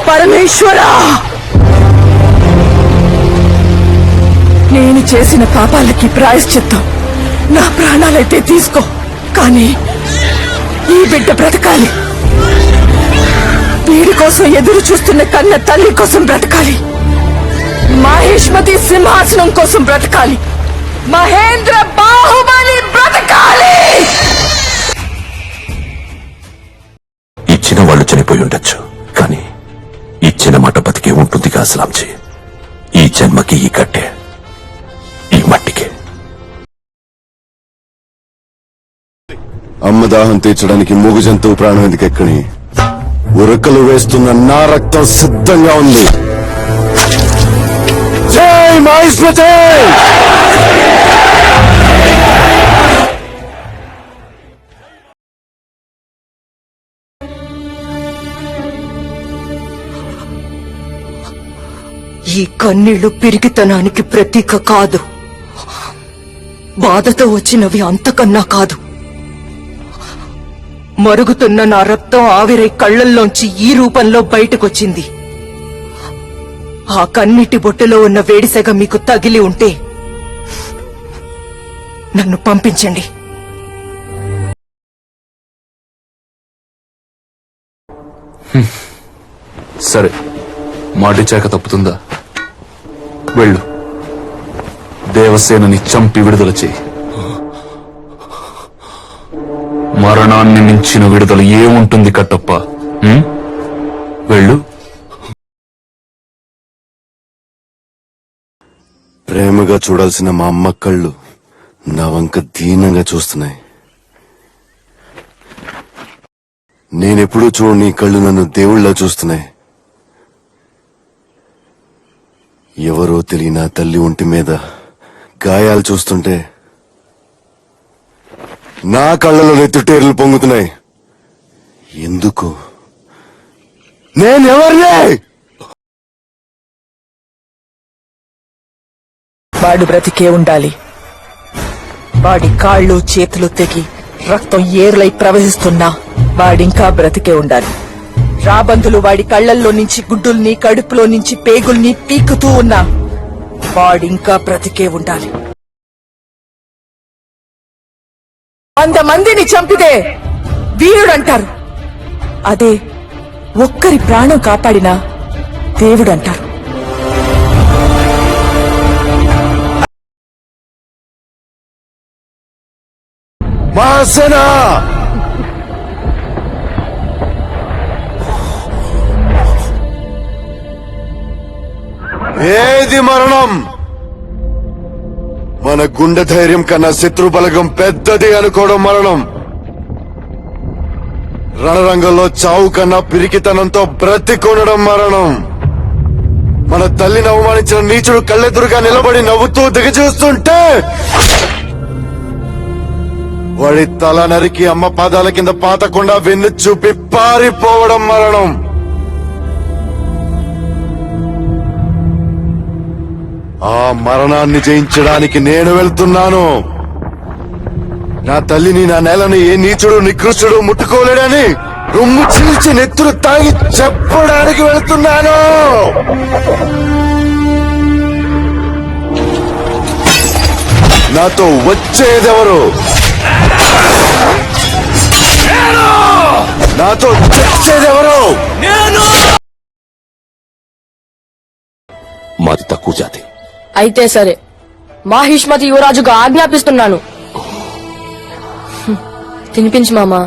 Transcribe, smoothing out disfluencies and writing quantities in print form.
పరమేశ్వరా, నేను చేసిన పాపాలకి ప్రాయశ్చిత్తం నా ప్రాణాలైతే తీసుకో, కానీ ఈ బిడ్డ బ్రతకాలి. వీడి కోసం ఎదురు చూస్తున్న కన్న తల్లి కోసం బ్రతకాలి. మహేష్మతి సింహాసనం కోసం బ్రతకాలి. మహేంద్ర బాహుబలి బ్రతకాలి. ఇచ్చిన వాళ్ళు చనిపోయి ఉండొచ్చు, కానీ ఇచ్చిన మాట బతికే ఉంటుందిగా అసలాంజీ. ఈ జన్మకి ఈ కట్టే, ఈ మట్టికే. అమ్మ దాహం తీర్చడానికి మూగు జంతువు ప్రాణం ఎందుకెక్కని? ఉరకలు వేస్తున్న నా రక్తం సిద్ధంగా ఉంది. జై మహేష్మతి! ఈ కన్నీళ్లు పిరికితనానికి ప్రతీక కాదు, బాధతో వచ్చినవి అంతకన్నా కాదు. మరుగుతున్న నా రక్తం ఆవిరై కళ్లల్లోంచి ఈ రూపంలో బయటకొచ్చింది. ఆ కన్నీటి బొట్టులో ఉన్న వేడిసెగ మీకు తగిలి ఉంటే నన్ను పంపించండి. సరే, మాటిచ్చాక తప్పుతుందా? వెళ్ళు, దేవసేనని చంపి విడుదల చేయి. మరణాన్ని మించిన విడుదల ఏముంటుంది కట్టప్ప? వెళ్ళు. ప్రేమగా చూడాల్సిన మా అమ్మ కళ్ళు నా వంక దీనంగా చూస్తున్నాయి. నేనెప్పుడూ చూడని కళ్ళు నన్ను దేవుళ్ళ చూస్తున్నాయి. ఎవరో తెలియని తల్లి ఒంటి మీద గాయాలు చూస్తుంటే నా కళ్ళలో నెత్తుటేర్లు పొంగుతున్నాయి. ఎందుకు? నేనెవరిని? వాడు బ్రతికే ఉండాలి. వాడి కాళ్ళు చేతులు తెగి రక్తం ఏర్లై ప్రవహిస్తున్నా వాడింకా బ్రతికే ఉండాలి. రాబందులు వాడి కళ్లల్లో నుంచి గుడ్డుల్ని, కడుపులో నుంచి పేగుల్ని పీకుతూ ఉన్నా వాడింకా బ్రతికే ఉండాలి. 100 మందిని చంపితే వీరుడంటారు, అదే ఒక్కరి ప్రాణం కాపాడినా దేవుడంటారు. మహాసేన! ఏది మరణం? మన గుండె ధైర్యం కన్నా శత్రు బలగం పెద్దది అనుకోవడం మరణం. రణరంగంలో చావు కన్నా పిరికితనంతో బ్రతికొనడం మరణం. మన తల్లిని అవమానించిన నీచుడు కళ్ళెదురుగా నిలబడి నవ్వుతూ దిగజూస్తుంటే వాడి తల నరికి అమ్మ పాదాల కింద పాతకుండా వెన్ను చూపి పారిపోవడం మరణం. ఆ మరణాన్ని జయించడానికి నేను వెళ్తున్నాను. నా తల్లిని, నా నేలని ఏ నీచుడు నికృష్టుడు ముట్టుకోలేడని రొమ్ము చీల్చి నెత్తురు తాగి చెప్పడానికి వెళ్తున్నాను. నాతో వచ్చేదెవరు? నాతో చచ్చేదెవరు? మాది తక్కువ జాతి. అయితే సరే, మాహిష్మతి యువరాజుగా ఆజ్ఞాపిస్తున్నాను. తినిపించు మామా.